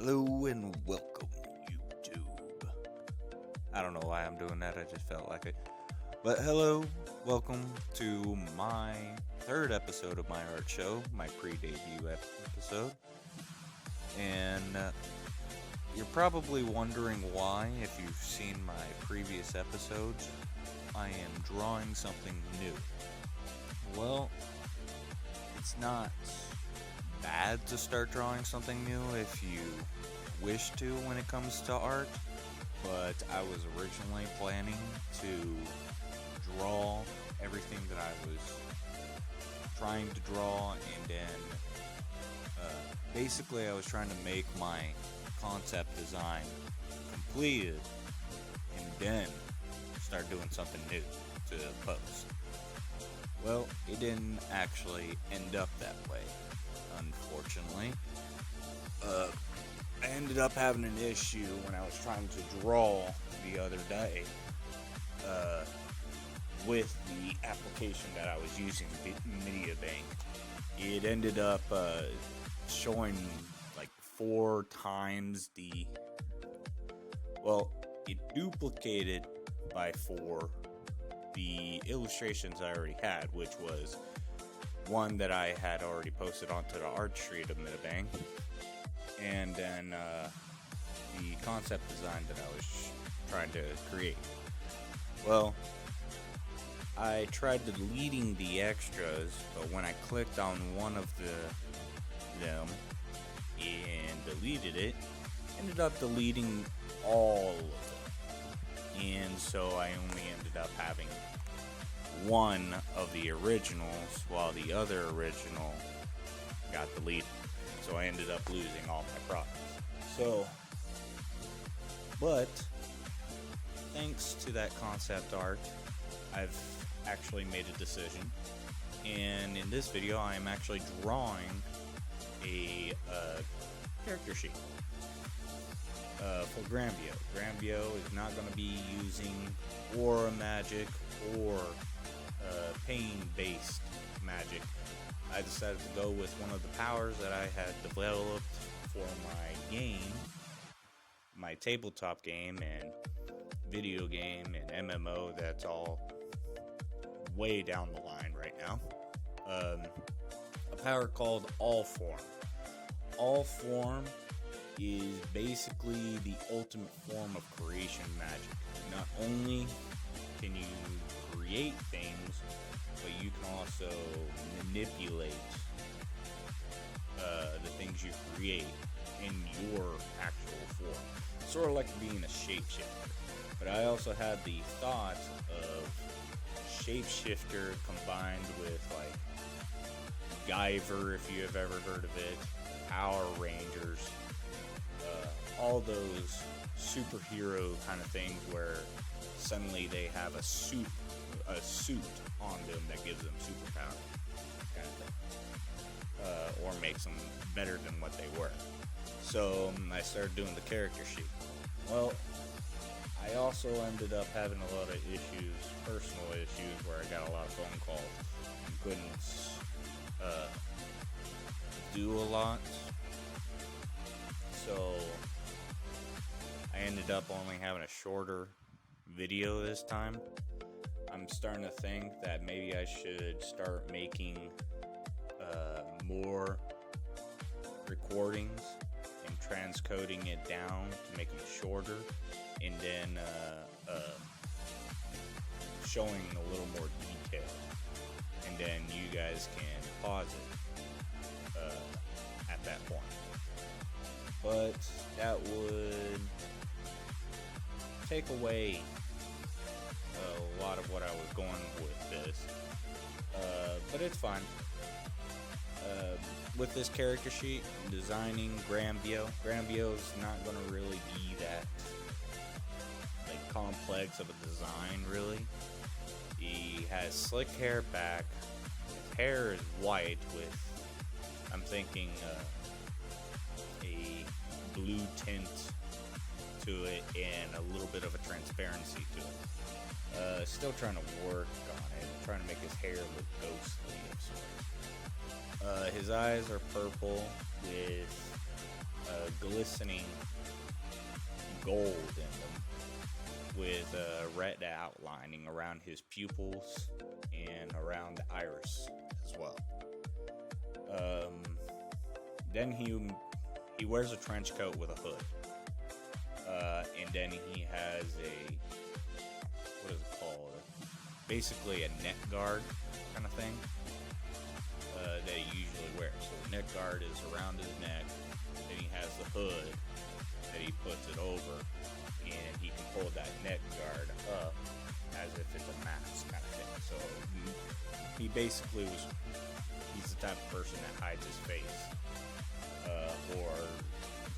Hello and welcome, YouTube. I don't know why I'm doing that, I just felt like it. But hello, welcome to my third episode of my art show, my pre-debut episode. And you're probably wondering why, if you've seen my previous episodes, I am drawing something new. Well, it's not bad to start drawing something new if you wish to when it comes to art, but I was originally planning to draw everything that I was trying to draw, and then basically I was trying to make my concept design completed and then start doing something new to post. Well, it didn't actually end up that way, unfortunately. I ended up having an issue when I was trying to draw the other day with the application that I was using, medibang. It ended up showing like 4 times it duplicated by 4 the illustrations I already had, which was one that I had already posted onto the art street of medibang, and then the concept design that I was trying to create. Well, I tried deleting the extras, but when I clicked on one of them and deleted it, ended up deleting all of them. And so I only ended up having one of the originals, while the other original got deleted. So I ended up losing all my products. But thanks to that concept art, I've actually made a decision. And in this video, I am actually drawing a character sheet for GraemveO. GraemveO is not going to be using aura magic or pain-based magic. I decided to go with one of the powers that I had developed for my game, my tabletop game and video game and MMO that's all way down the line right now. A power called All Form. All Form is basically the ultimate form of creation magic. Not only can you create things, but you can also manipulate the things you create in your actual form. Sort of like being a shapeshifter. But I also had the thought of shapeshifter combined with like Guyver, if you have ever heard of it, Power Rangers, all those superhero kind of things where suddenly they have a suit on them that gives them superpower, kind of thing, or makes them better than what they were. So I started doing the character sheet. Well, I also ended up having a lot of issues, personal issues, where I got a lot of phone calls and couldn't do a lot. So I ended up only having a shorter video this time. I'm starting to think that maybe I should start making more recordings and transcoding it down to make them shorter, and then showing a little more detail, and then you guys can pause it at that point. But that would take away a lot of what I was going with this, but it's fine. With this character sheet, I'm designing GraemveO. GraemveO is not going to really be that like complex of a design, really. He has slick hair back. His hair is white with, I'm thinking, a blue tint to it and a little bit of a transparency to it. Still trying to work on it, trying to make his hair look ghostly of sorts. His eyes are purple with glistening gold in them, with red outlining around his pupils and around the iris as well. Then he wears a trench coat with a hood, and then he has a, what is it called? Basically a neck guard kind of thing that he usually wears. So the neck guard is around his neck. Then he has the hood that he puts it over, and he can pull that neck guard up as if it's a mask kind of thing. So he basically he's the type of person that hides his face, or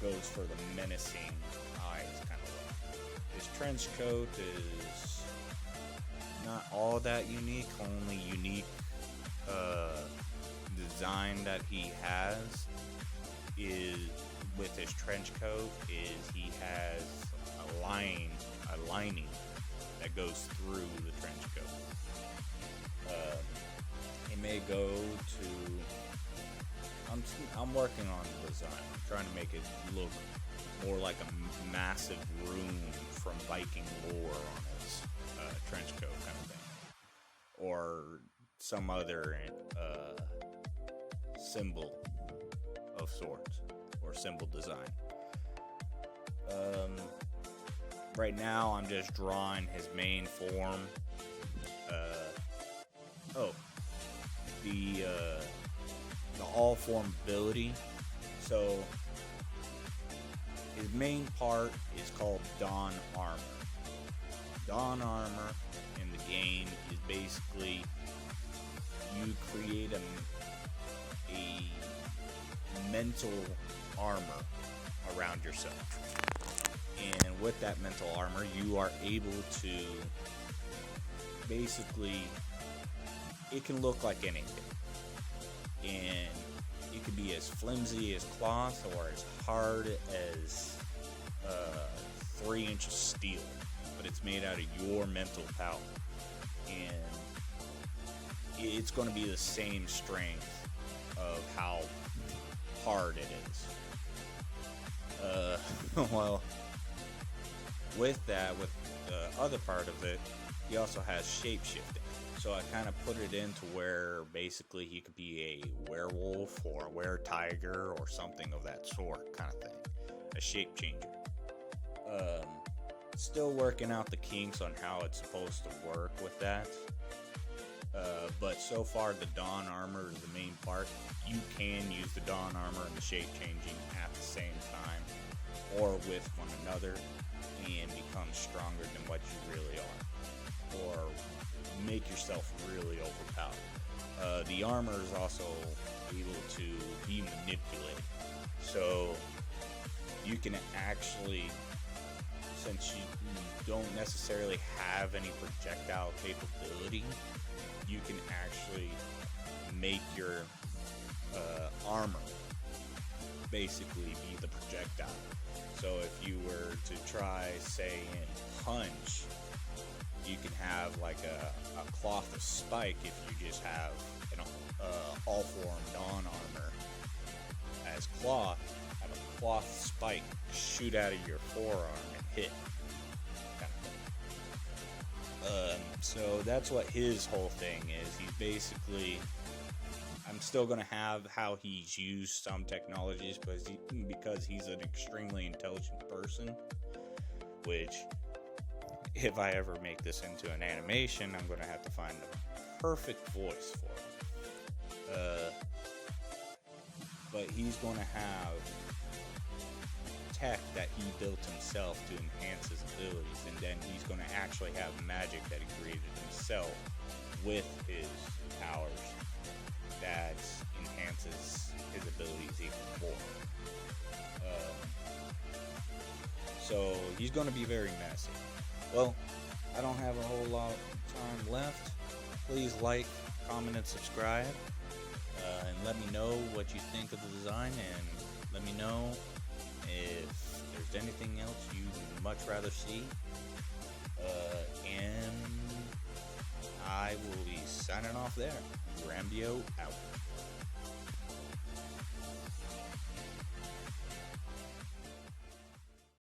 goes for the menacing eyes kind of look. His trench coat is not all that unique. Only unique design that he has is with his trench coat is he has a lining that goes through the trench coat. He may go to, I'm working on the design. I'm trying to make it look more like a massive rune from Viking lore on his trench coat kind of thing, or some other symbol of sorts, or symbol design. Right now I'm just drawing his main form. The all form ability. So his main part is called Dawn Armor. Dawn Armor in the game is basically you create a mental armor around yourself. And with that mental armor, you are able to basically, it can look like anything. And it could be as flimsy as cloth or as hard as 3 inches steel. But it's made out of your mental power. And it's going to be the same strength of how hard it is. Well, with that, with the other part of it, he also has shape-shifting. So I kind of put it into where basically he could be a werewolf or a were-tiger or something of that sort kind of thing. A shape changer. Still working out the kinks on how it's supposed to work with that. But so far the Dawn Armor is the main part. You can use the Dawn Armor and the shape changing at the same time, or with one another, and become stronger than what you really are, or make yourself really overpowered. The armor is also able to be manipulated, so you can actually, since you don't necessarily have any projectile capability, you can actually make your armor basically be the projectile. So if you were to try, say, and punch, you can have like a cloth of spike if you just have an all-form Dawn Armor as cloth, have a cloth spike shoot out of your forearm and hit. So that's what his whole thing is. He's basically, I'm still going to have how he's used some technologies because he's an extremely intelligent person, which, if I ever make this into an animation, I'm going to have to find the perfect voice for him. But he's going to have tech that he built himself to enhance his abilities, and then he's going to actually have magic that he created himself with his powers that enhances his abilities even more. So he's going to be very menacing. Well, I don't have a whole lot of time left. Please like, comment, and subscribe, and let me know what you think of the design, and let me know if there's anything else you'd much rather see, and I will be signing off there. GraemveO out.